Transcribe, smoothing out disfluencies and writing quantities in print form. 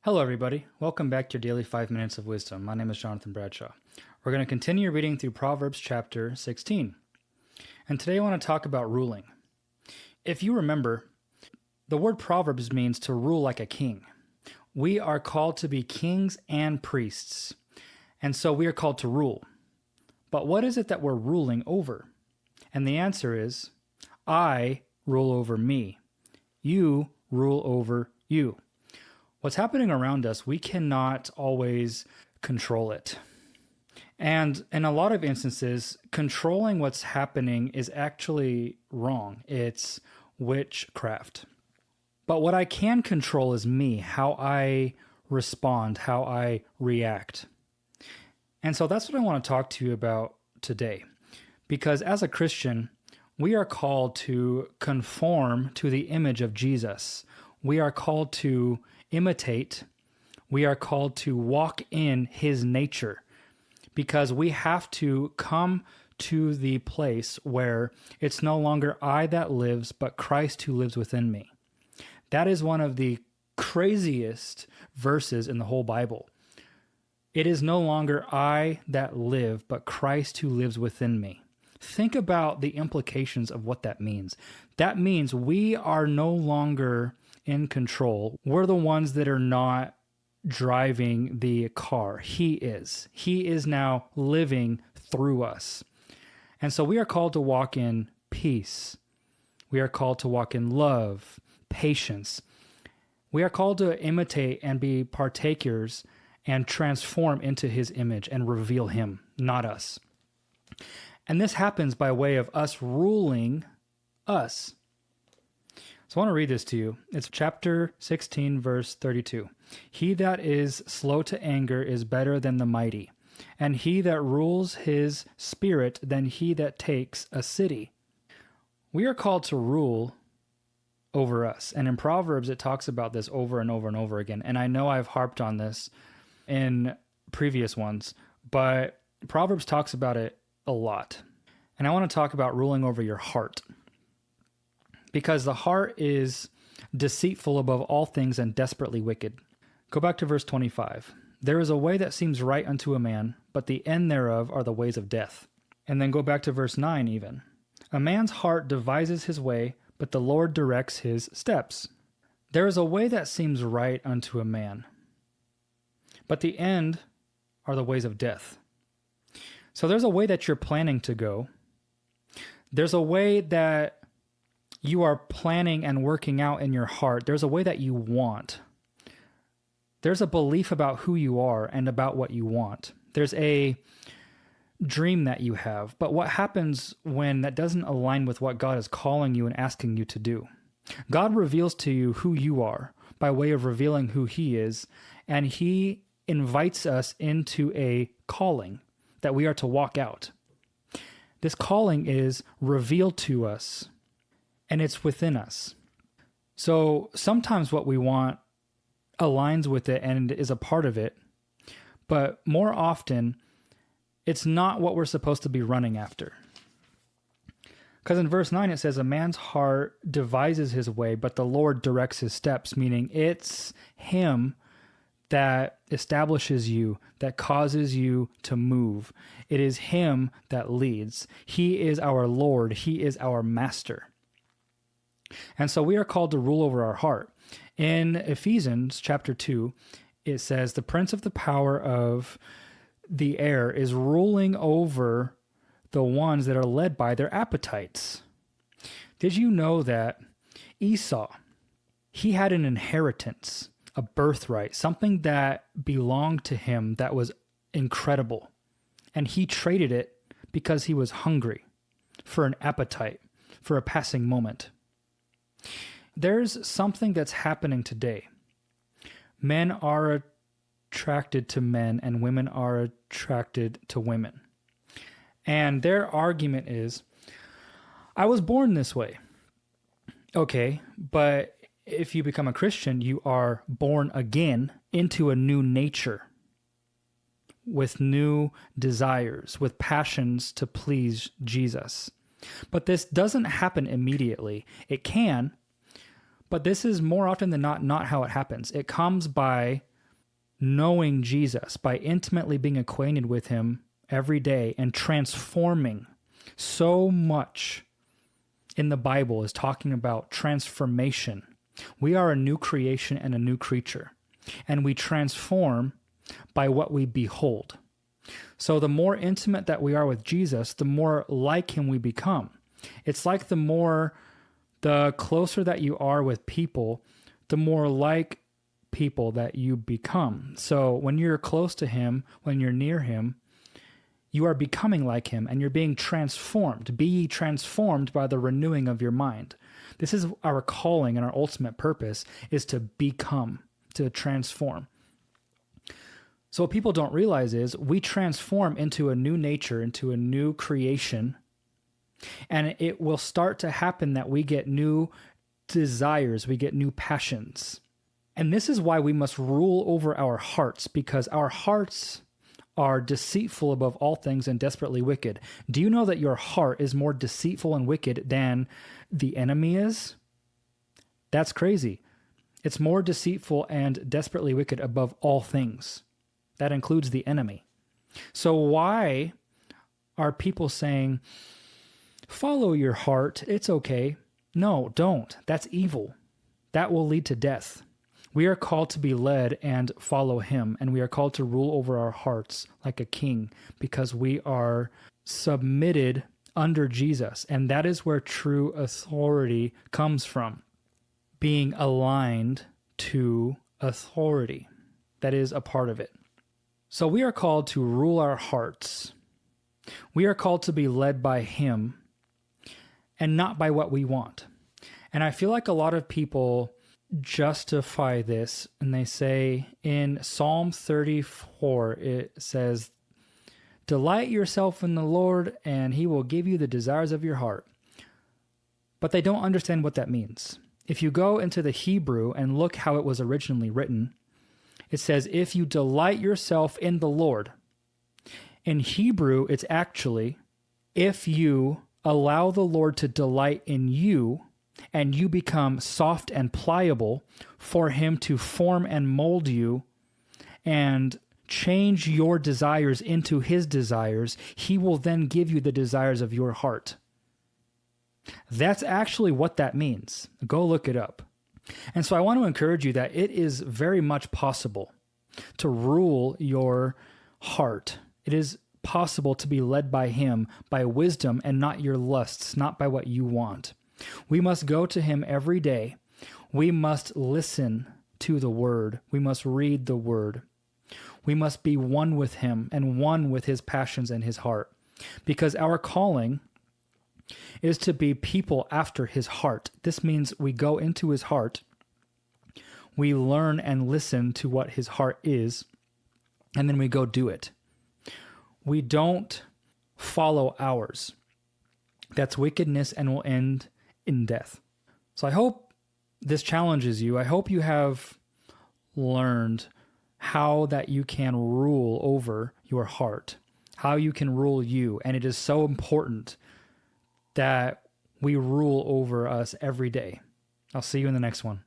Hello, everybody. Welcome back to your daily 5 Minutes of Wisdom. My name is Jonathan Bradshaw. We're going to continue reading through Proverbs chapter 16. And today I want to talk about ruling. If you remember, the word Proverbs means to rule like a king. We are called to be kings and priests. And so we are called to rule. But what is it that we're ruling over? And the answer is, I rule over me. You rule over you. What's happening around us, we cannot always control it. And in a lot of instances, controlling what's happening is actually wrong. It's witchcraft. But what I can control is me, how I respond, how I react. And so that's what I want to talk to you about today. Because as a Christian, we are called to conform to the image of Jesus. We are called to imitate. We are called to walk in his nature, because we have to come to the place where it's no longer I that lives, but Christ who lives within me. That is one of the craziest verses in the whole Bible. It is no longer I that live, but Christ who lives within me. Think about the implications of what that means. That means we are no longer in control. We're the ones that are not driving the car. He is. He is now living through us. And so we are called to walk in peace. We are called to walk in love, patience. We are called to imitate and be partakers and transform into his image and reveal him, not us. And this happens by way of us ruling us. So I want to read this to you. It's chapter 16, verse 32. He that is slow to anger is better than the mighty, and he that rules his spirit than he that takes a city. We are called to rule over us. And in Proverbs, it talks about this over and over and over again. And I know I've harped on this in previous ones, but Proverbs talks about it a lot. And I want to talk about ruling over your heart. Because the heart is deceitful above all things and desperately wicked. Go back to verse 25. There is a way that seems right unto a man, but the end thereof are the ways of death. And then go back to verse 9 even. A man's heart devises his way, but the Lord directs his steps. There is a way that seems right unto a man, but the end are the ways of death. So there's a way that you're planning to go. There's a way that you are planning and working out in your heart. There's a way that you want. There's a belief about who you are and about what you want. There's a dream that you have. But what happens when that doesn't align with what God is calling you and asking you to do? God reveals to you who you are by way of revealing who he is, and he invites us into a calling that we are to walk out. This calling is revealed to us, and it's within us. So sometimes what we want aligns with it and is a part of it, but more often, it's not what we're supposed to be running after. Because in verse 9 it says, a man's heart devises his way, but the Lord directs his steps, meaning it's him that establishes you, that causes you to move. It is him that leads. He is our Lord. He is our master. And so we are called to rule over our heart. In Ephesians chapter 2, it says, the prince of the power of the air is ruling over the ones that are led by their appetites. Did you know that Esau, he had an inheritance, a birthright, something that belonged to him that was incredible. And he traded it because he was hungry for an appetite, for a passing moment. There's something that's happening today. Men are attracted to men and women are attracted to women. And their argument is, I was born this way. Okay, but if you become a Christian, you are born again into a new nature with new desires, with passions to please Jesus. But this doesn't happen immediately. It can, but this is more often than not how it happens. It comes by knowing Jesus, by intimately being acquainted with him every day and transforming. So much in the Bible is talking about transformation. We are a new creation and a new creature, and we transform by what we behold. So the more intimate that we are with Jesus, the more like him we become. It's like the closer that you are with people, the more like people that you become. So when you're close to him, when you're near him, you are becoming like him, and you're being transformed. Be ye transformed by the renewing of your mind. This is our calling, and our ultimate purpose is to become, to transform. So what people don't realize is we transform into a new nature, into a new creation, and it will start to happen that we get new desires, we get new passions. And this is why we must rule over our hearts, because our hearts are deceitful above all things and desperately wicked. Do you know that your heart is more deceitful and wicked than the enemy is? That's crazy. It's more deceitful and desperately wicked above all things. That includes the enemy. So why are people saying, follow your heart, it's okay? No, don't. That's evil. That will lead to death. We are called to be led and follow him, and we are called to rule over our hearts like a king because we are submitted under Jesus, and that is where true authority comes from, being aligned to authority. That is a part of it. So we are called to rule our hearts. We are called to be led by him and not by what we want. And I feel like a lot of people justify this, and they say in Psalm 34, it says, delight yourself in the Lord and he will give you the desires of your heart. But they don't understand what that means. If you go into the Hebrew and look how it was originally written, it says, if you delight yourself in the Lord. In Hebrew, it's actually, if you allow the Lord to delight in you, and you become soft and pliable for him to form and mold you and change your desires into his desires, he will then give you the desires of your heart. That's actually what that means. Go look it up. And so I want to encourage you that it is very much possible to rule your heart. It is possible to be led by him, by wisdom and not your lusts, not by what you want. We must go to him every day. We must listen to the word. We must read the word. We must be one with him and one with his passions and his heart, because our calling is to be people after his heart. This means we go into his heart, we learn and listen to what his heart is, and then we go do it. We don't follow ours. That's wickedness and will end in death. So I hope this challenges you. I hope you have learned how that you can rule over your heart, how you can rule you. And it is so important that we rule over us every day. I'll see you in the next one.